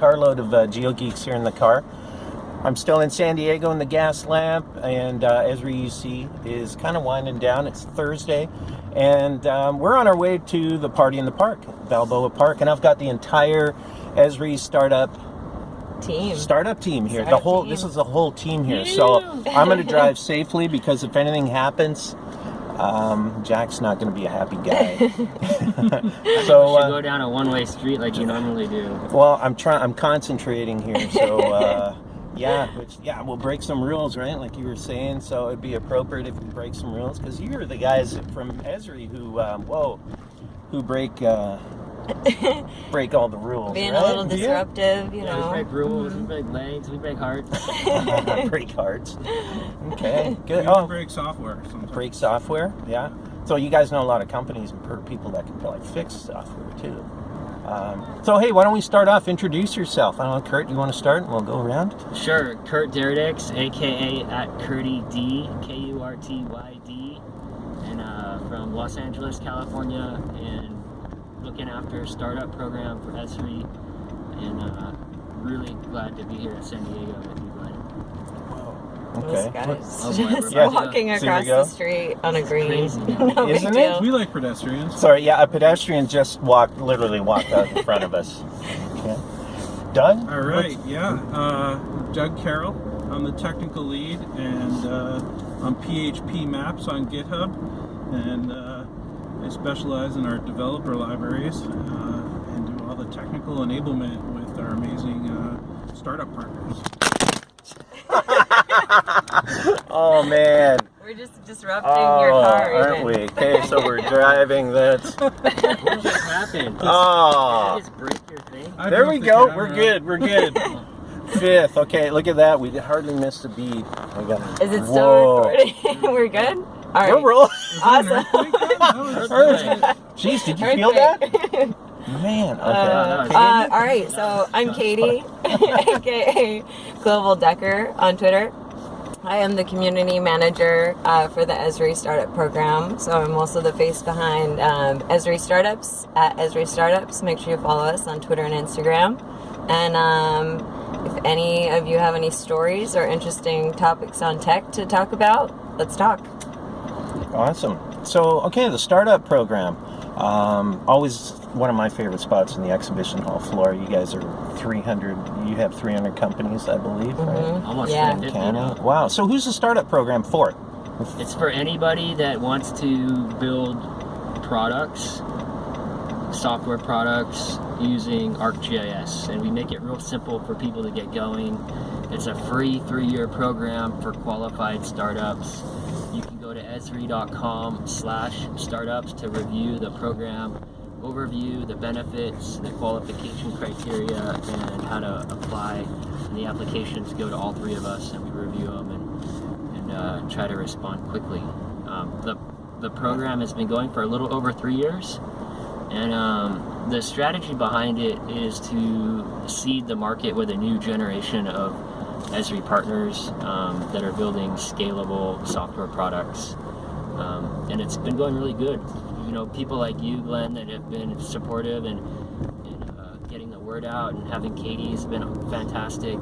carload of GeoGeeks here in the car. I'm still in San Diego in the gas lamp, and Esri UC is kind of winding down. It's Thursday, and we're on our way to the party in the park, Balboa Park, and I've got the entire Esri Startup team here. This is the whole team here. So I'm going to drive safely because if anything happens, Jack's not going to be a happy guy. So you should go down a one-way street like you normally do. Well, I'm concentrating here. So we'll break some rules, right? Like you were saying. So it'd be appropriate if we break some rules because you're the guys from Esri who break all the rules. Being right? a little disruptive, you know. We break rules, we break legs, we break hearts. Break hearts. Okay, good. We break software sometimes. Break software, yeah. So you guys know a lot of companies and people that can like fix software too. So hey, why don't we start off? Introduce yourself. I don't know, Kurt, you want to start and we'll go around? Sure, Kurt Derdix, aka @KurtyD, KurtyD, and from Los Angeles, California, and looking after startup program for Esri, and really glad to be here in San Diego with you, Glenn. Okay. This guy's walking across the street on a green. No big Isn't deal. it? We like pedestrians. Sorry, yeah, a pedestrian just literally walked out in front of us. Okay. Doug? All right, Doug Carroll. I'm the technical lead, and I'm PHP Maps on GitHub, and I specialize in our developer libraries and do all the technical enablement with our amazing startup partners. Oh man. We're just disrupting your car, aren't we? Okay, so we're driving this. What just happened? Oh. Just break your thing? There we go. We're good. Fifth. Okay, look at that. We hardly missed a beat. Is it still recording? We're good? All right. We're rolling. Awesome. Jeez, did you feel that? Man, okay. All right, so I'm Katie, aka Global Decker on Twitter. I am the community manager for the Esri Startup Program, so I'm also the face behind Esri Startups at Esri Startups. Make sure you follow us on Twitter and Instagram. And if any of you have any stories or interesting topics on tech to talk about, let's talk. Awesome. So, okay, the startup program. Always one of my favorite spots in the exhibition hall floor. You guys are 300. You have 300 companies, I believe, right? Almost Yeah. 350 Canada. now. Wow. So, who's the startup program for? It's for anybody that wants to build products, software products, using ArcGIS, and we make it real simple for people to get going. It's a free 3-year program for qualified startups. You can go to esri.com/startups to review the program overview, the benefits, the qualification criteria, and how to apply. And the applications go to all three of us, and we review them and try to respond quickly. The program has been going for a little over 3 years, and the strategy behind it is to seed the market with a new generation of Esri partners that are building scalable software products, and it's been going really good. You know, people like you, Glenn, that have been supportive and getting the word out, and having Katie has been fantastic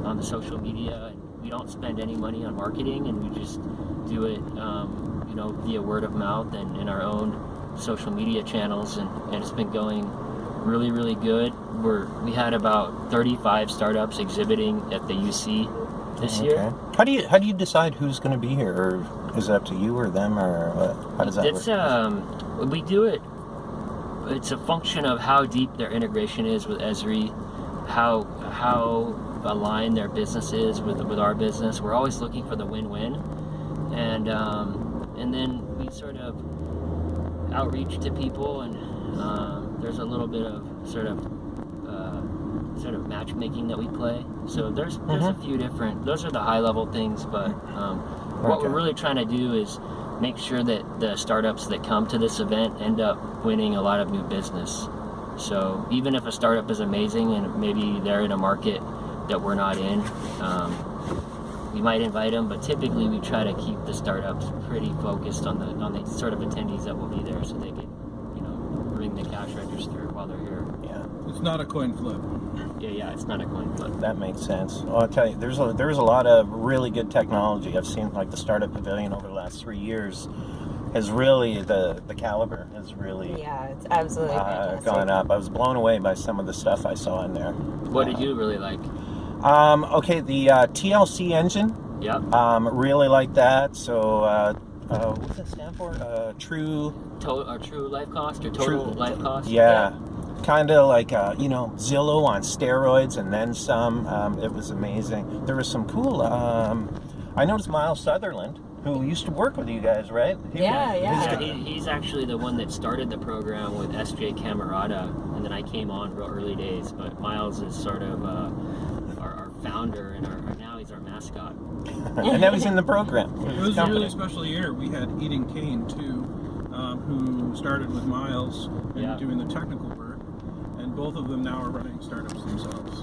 on the social media. And we don't spend any money on marketing, and we just do it, via word of mouth and in our own social media channels, and it's been going really, really good. We had about 35 startups exhibiting at the UC this year. How do you decide who's going to be here, or is it up to you or them, or what? How does that work? We do it. It's a function of how deep their integration is with Esri, how aligned their business is with our business. We're always looking for the win-win, and then we sort of outreach to people, and there's a little bit of sort of matchmaking that we play. So there's a few different. Those are the high level things, but what we're really trying to do is make sure that the startups that come to this event end up winning a lot of new business. So even if a startup is amazing and maybe they're in a market that we're not in, we might invite them, but typically we try to keep the startups pretty focused on the sort of attendees that will be there, so they can, ring the cash register while they're here. Yeah. The It's not a coin flip. Yeah, it's not a coin flip. That makes sense. Well, I'll tell you, there's a lot of really good technology. I've seen like the Startup Pavilion over the last 3 years has really, the caliber has really Yeah, it's absolutely fantastic. gone up. I was blown away by some of the stuff I saw in there. What did you really like? Okay, the TLC engine, Yep. really like that. So, what's that stand for? True True life cost or total life cost? Yeah. Kind of like, Zillow on steroids and then some. It was amazing. There was some cool, I noticed Miles Sutherland, who used to work with you guys, right? Yeah. He's actually the one that started the program with SJ Camerata, and then I came on real early days. But Miles is sort of our founder, and now he's our mascot. And now he's in the program. It was a really special year. We had Eden Kane, too, who started with Miles and doing the technical work. And both of them now are running startups themselves.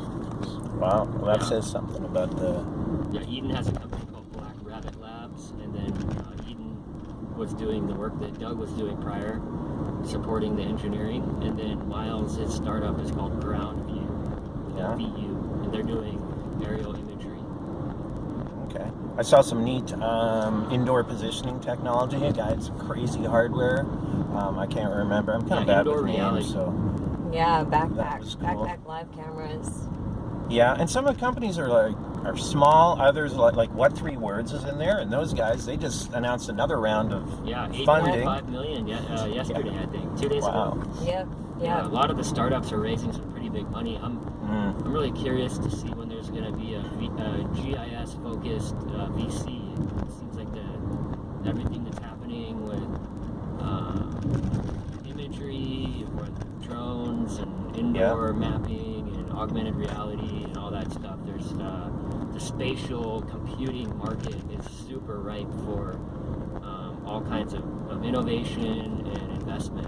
Wow, well, that says something about the... Yeah, Eden has a company called Black Rabbit Labs, and then Eden was doing the work that Doug was doing prior, supporting the engineering, and then Miles, his startup is called Ground View, VU, and they're doing aerial imagery. Okay. I saw some neat indoor positioning technology. A guy had some crazy hardware. I can't remember. I'm kind of bad with names, so... Yeah, That was cool. backpack live cameras. Yeah, and some of the companies are small. Others like what 3 words is in there, and those guys they just announced another round of funding. 8.5 million yesterday, I think, 2 days ago. Yep. Yeah, a lot of the startups are raising some pretty big money. I'm really curious to see when there's going to be a GIS focused VC. It seems like everything that's happening with imagery, with drones and indoor mapping and augmented reality and all that stuff. There's the spatial computing market is super ripe for all kinds of innovation and investment.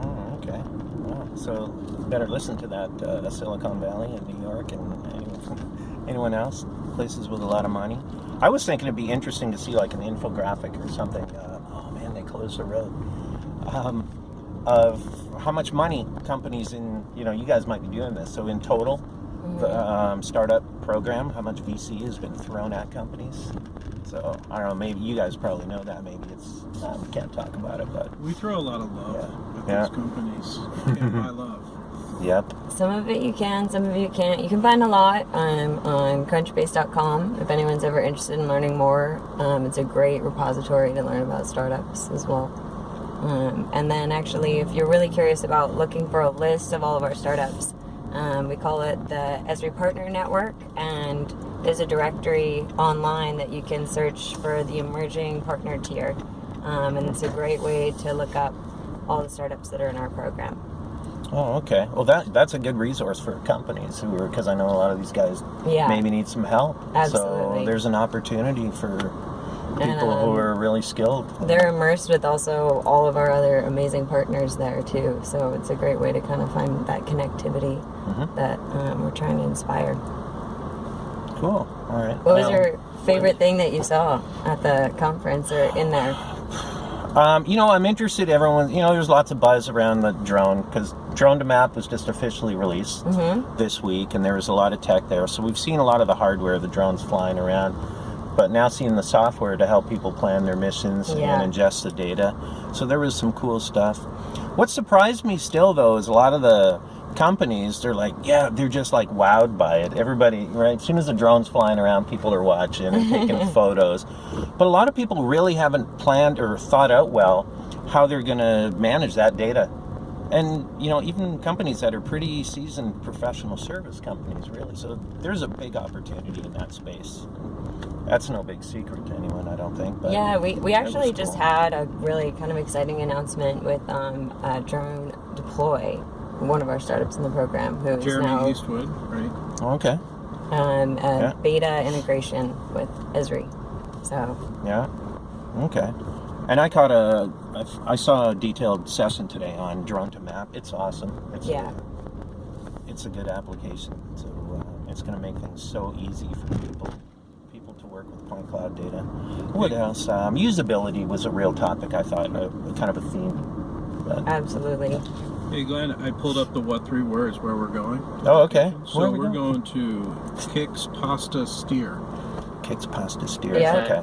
Oh, okay. Wow. So better listen to that Silicon Valley and New York and anyone else, places with a lot of money. I was thinking it'd be interesting to see like an infographic or something. Oh man, they closed the road. Of how much money companies you guys might be doing this. So in total, the startup program, how much VC has been thrown at companies. So I don't know, maybe you guys probably know that. Maybe it's, we can't talk about it, but. We throw a lot of love at those companies. You can't buy love. Yep. Some of it you can, some of it you can't. You can find a lot on crunchbase.com if anyone's ever interested in learning more. It's a great repository to learn about startups as well. And then actually, if you're really curious about looking for a list of all of our startups, we call it the Esri Partner Network, and there's a directory online that you can search for the emerging partner tier. And it's a great way to look up all the startups that are in our program. Oh, okay. Well, that's a good resource for companies because I know a lot of these guys maybe need some help. Absolutely. So there's an opportunity for people who are really skilled. They're immersed with also all of our other amazing partners there too. So it's a great way to kind of find that connectivity that we're trying to inspire. Cool. All right. What was your favorite thing that you saw at the conference or in there? I'm interested. Everyone, there's lots of buzz around the drone because Drone to Map was just officially released this week, and there was a lot of tech there. So we've seen a lot of the hardware, the drones flying around, but now seeing the software to help people plan their missions and ingest the data. So there was some cool stuff. What surprised me still, though, is a lot of the companies, they're just like wowed by it. Everybody, right? As soon as the drone's flying around, people are watching and taking photos. But a lot of people really haven't planned or thought out well how they're going to manage that data. And, even companies that are pretty seasoned professional service companies, really. So there's a big opportunity in that space. That's no big secret to anyone, I don't think. But yeah, we actually just had a really kind of exciting announcement with Drone Deploy, one of our startups in the program, who is Jeremy now Eastwood, right? Okay. Beta integration with Esri. So Yeah. Okay. And I saw a detailed session today on Drone to Map. It's awesome. It's a good application. So it's going to make things so easy for people to work with point cloud data. What else? Usability was a real topic. I thought kind of a theme. But, absolutely. Hey Glenn, I pulled up the what 3 words where we're going. Oh, okay. So we're going to Kix Pasta Steer. Kix Pasta Steer. Yeah. Okay.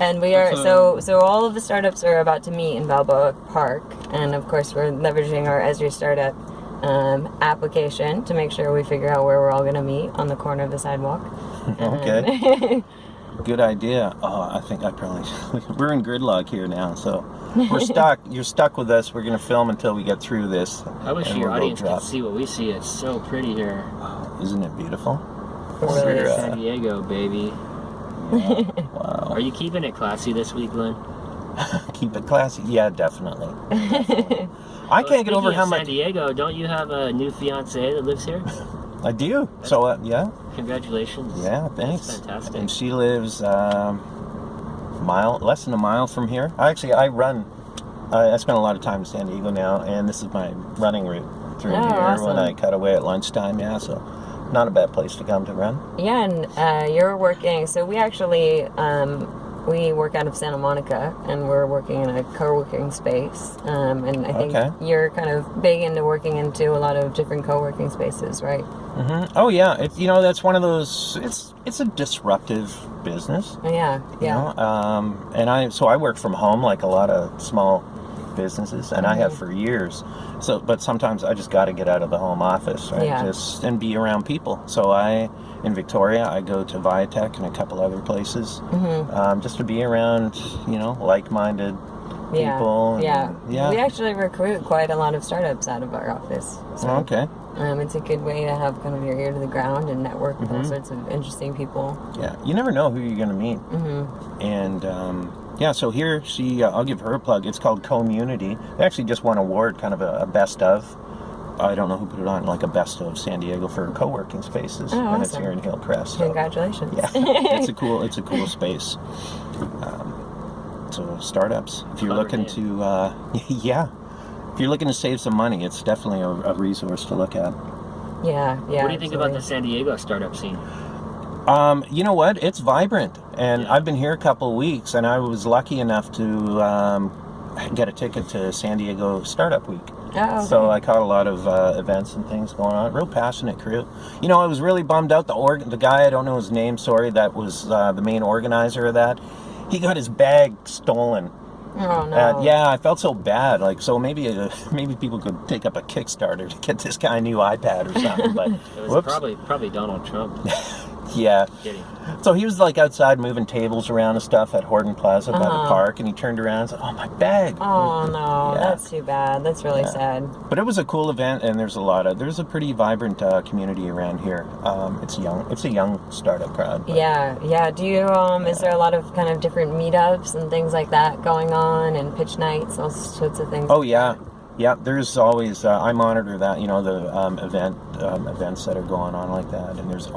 And we are It's, so all of the startups are about to meet in Balboa Park, and of course we're leveraging our Esri Startup application to make sure we figure out where we're all going to meet on the corner of the sidewalk. Okay. Good idea. Oh, I think I probably we're in gridlock here now, so we're stuck. You're stuck with us. We're gonna film until we get through this. I wish and your we'll go audience could drop. see what we see. It's so pretty here. Isn't it beautiful? Really We're, is. San Diego, baby. yeah. Wow. Are you keeping it classy this week, Glenn? Keep it classy. Yeah, definitely. I can't get over Speaking how of much San Diego, don't you have a new fiance that lives here? I do. So yeah, Congratulations. yeah. Thanks. That's fantastic. And she lives less than a mile from here. I run. I spend a lot of time in San Diego now, and this is my running route through Oh, here awesome. when I cut away at lunchtime. Yeah, so not a bad place to come to run. Yeah, and you're working. So we actually we work out of Santa Monica, and we're working in a co-working space. And I think Okay. you're kind of big into working into a lot of different co-working spaces, right? Oh yeah, that's one of those. It's a disruptive business. Yeah, You yeah. know? And I work from home like a lot of small businesses, and I have for years. So, but sometimes I just got to get out of the home office, right? Yeah. And be around people. So in Victoria, I go to Viatech and a couple other places, just to be around, like-minded people. and- Yeah. Yeah. We actually recruit quite a lot of startups out of our office. So, Okay. it's a good way to have kind of your ear to the ground and network with all sorts of interesting people. Yeah. You never know who you're going to meet. And so here I'll give her a plug. It's called Community. They actually just won an award, kind of a best of. I don't know who put it on, like a best of San Diego for co-working spaces, Oh, and it's awesome. here in Hillcrest. So, Congratulations. yeah, it's a cool space. So startups, if you're Clever looking name. to, if you're looking to save some money, it's definitely a resource to look at. Yeah. What do you think about the San Diego startup scene? You know what? It's vibrant, and Yeah. I've been here a couple of weeks, and I was lucky enough to get a ticket to San Diego Startup Week. Oh, okay. So I caught a lot of events and things going on. Real passionate crew. I was really bummed out. The guy, I don't know his name, sorry, that was the main organizer of that. He got his bag stolen. Oh, no. Yeah, I felt so bad. Like, so maybe people could take up a Kickstarter to get this guy a new iPad or something. But It was whoops. probably Donald Trump. Yeah. Kidding. So he was like outside moving tables around and stuff at Horton Plaza by the Uh-huh. park, and he turned around and said, "Oh, my bag." Oh, no. Yeah. That's too bad. That's really sad. But it was a cool event, and there's a pretty vibrant community around here. It's a young startup crowd. but- Yeah. Do you, is there a lot of kind of different meetups and things like that going on, and pitch nights, all sorts of things? Oh yeah. Yeah, there's always I monitor that, the events that are going on like that, and there's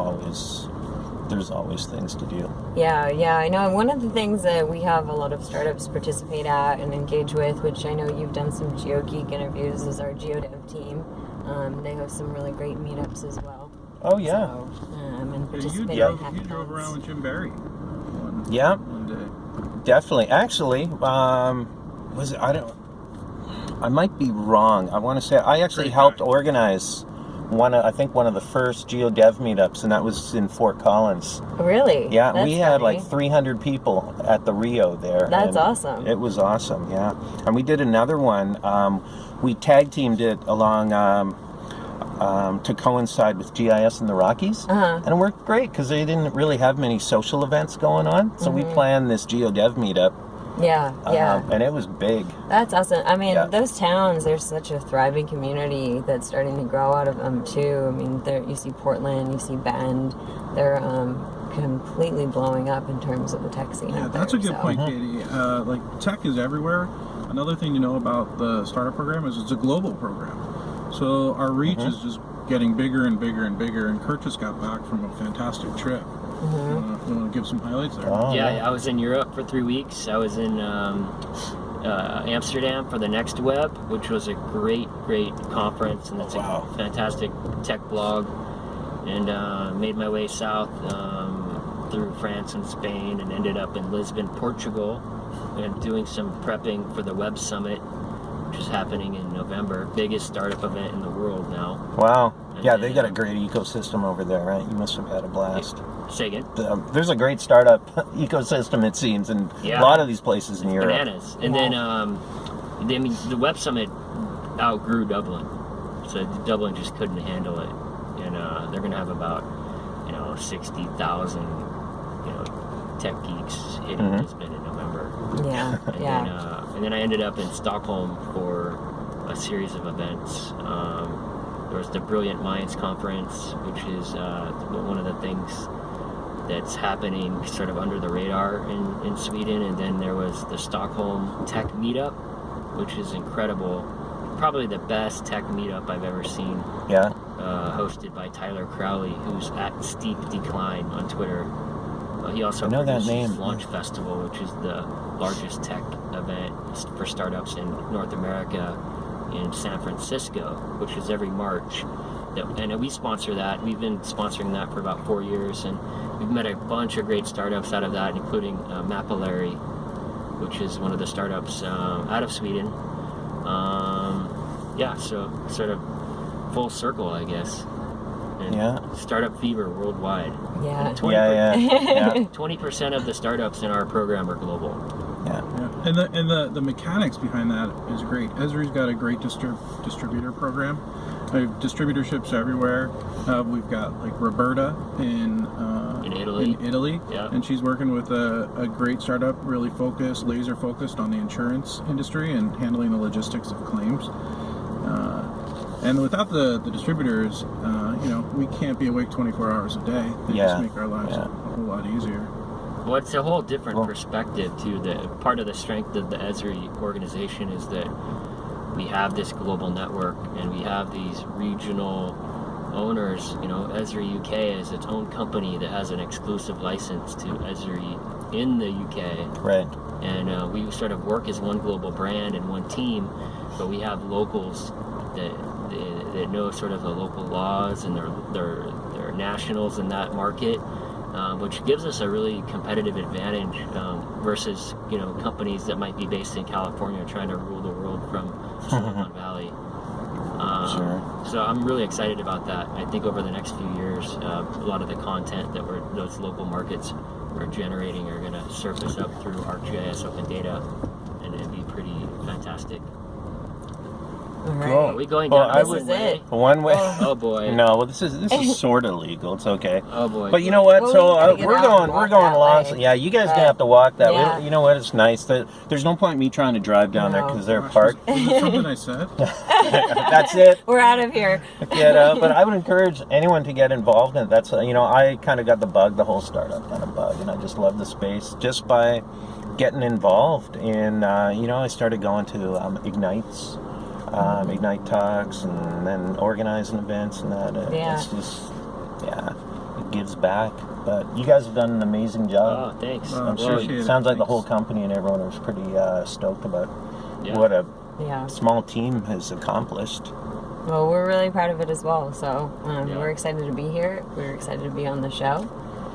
always things to do. Yeah, I know. And one of the things that we have a lot of startups participate at and engage with, which I know you've done some GeoGeek interviews, is our GeoDev team. They host some really great meetups as well. Oh yeah. So, and You participate in drove hackathons. around with Jim Barry Yeah, one day. definitely. Actually, was it? I might be wrong. I want to say I actually Great helped guy. organize one of the first GeoDev meetups, and that was in Fort Collins. Really? Yeah, That's we had funny. like 300 people at the Rio there. That's and awesome. It was awesome, yeah. And we did another one. We tag teamed it along to coincide with GIS in the Rockies. Uh-huh. And it worked great because they didn't really have many social events going on. So we planned this GeoDev meetup. Yeah. And it was big. That's awesome. I mean, Yeah. those towns, there's such a thriving community that's starting to grow out of them, too. I mean, you see Portland, you see Bend. They're completely blowing up in terms of the tech scene Yeah, out that's there. a good point, Uh-huh. Katie. Like, tech is everywhere. Another thing to know about the startup program is it's a global program. So our reach Uh-huh. is just getting bigger and bigger and bigger. And Kurt just got back from a fantastic trip. You want to give some highlights there? Oh, Yeah, I was in Europe for 3 weeks. I was in Amsterdam for the Next Web, which was a great conference, and it's Wow. a fantastic tech blog. And made my way south through France and Spain, and ended up in Lisbon, Portugal, and doing some prepping for the Web Summit. which is happening in November. Biggest startup event in the world now. Wow. And Yeah, then, they got a great ecosystem over there, right? You must have had a blast. Say again? There's a great startup ecosystem, it seems, in Yeah. a lot of these places in Europe. Bananas. And then, the Web Summit outgrew Dublin. So Dublin just couldn't handle it. And they're going to have about, 60,000, tech geeks hitting this event in November. Yeah, yeah. And then I ended up in Stockholm for a series of events. There was the Brilliant Minds Conference, which is one of the things that's happening sort of under the radar in Sweden. And then there was the Stockholm Tech Meetup, which is incredible. Probably the best tech meetup I've ever seen. Yeah. Hosted by Tyler Crowley, who's at Steep Decline on Twitter. He also I know that produces name. Launch Festival, which is the largest tech event for startups in North America in San Francisco, which is every March. And we sponsor that. We've been sponsoring that for about 4 years, and we've met a bunch of great startups out of that, including Mapillary, which is one of the startups out of Sweden. So sort of full circle, I guess. And startup fever worldwide. Yeah. And 20% of the startups in our program are global. Yeah. And the mechanics behind that is great. Esri's got a great distributor program. We have distributorships everywhere. We've got like Roberta in Italy, Yeah. and she's working with a great startup, really laser focused on the insurance industry and handling the logistics of claims. And without the distributors, we can't be awake 24 hours a day. They just make our lives a whole lot easier. Well, it's a whole different perspective too. Part of the strength of the Esri organization is that we have this global network and we have these regional owners. Esri UK is its own company that has an exclusive license to Esri in the UK. Right. And we sort of work as one global brand and one team, but we have locals that know sort of the local laws and they're nationals in that market, which gives us a really competitive advantage versus companies that might be based in California trying to rule the world from Silicon Valley. So I'm really excited about that. I think over the next few years, a lot of the content that those local markets are generating are going to surface up through ArcGIS Open Data, and it'd be pretty fantastic. All right. Cool. Are we going Well, down I this would- way? One way. Oh boy. No, well, this is sort of legal. It's okay. Oh boy. But you know what? Well, So we gotta get we're out going. and We're walk going that along. way. So, yeah, you guys But, gonna have to walk that yeah. way. You know what? It's nice that there's no point in me trying to drive down there No. because they're Gosh, parked. was it something I said? That's it. We're out of here. But I would encourage anyone to get involved in it. That's I kind of got the whole startup kind of bug, and I just love the space just by getting involved. And I started going to Ignites. Ignite talks and then organizing events and that. It's just, it gives back. But you guys have done an amazing job. Oh, thanks. I'm Well, sure appreciate it it. sounds like the Thanks. whole company and everyone was pretty stoked about Yeah. what a Yeah. small team has accomplished. Well, we're really proud of it as well. So Yeah. we're excited to be here. We're excited to be on the show.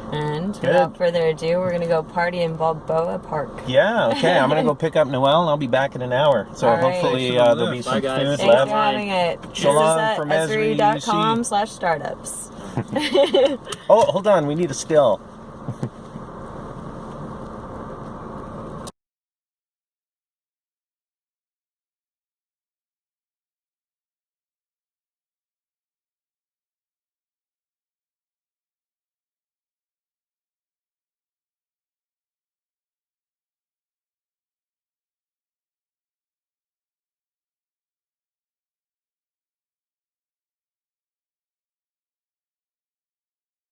And Good. without further ado, we're going to go party in Balboa Park. Yeah, okay. I'm going to go pick up Noelle and I'll be back in an hour. So All right. hopefully Thanks for the there'll be lift. some Bye, guys. food Thanks left. for having it. So long this is from at Esri esri.com/startups. Oh, hold on. We need a still.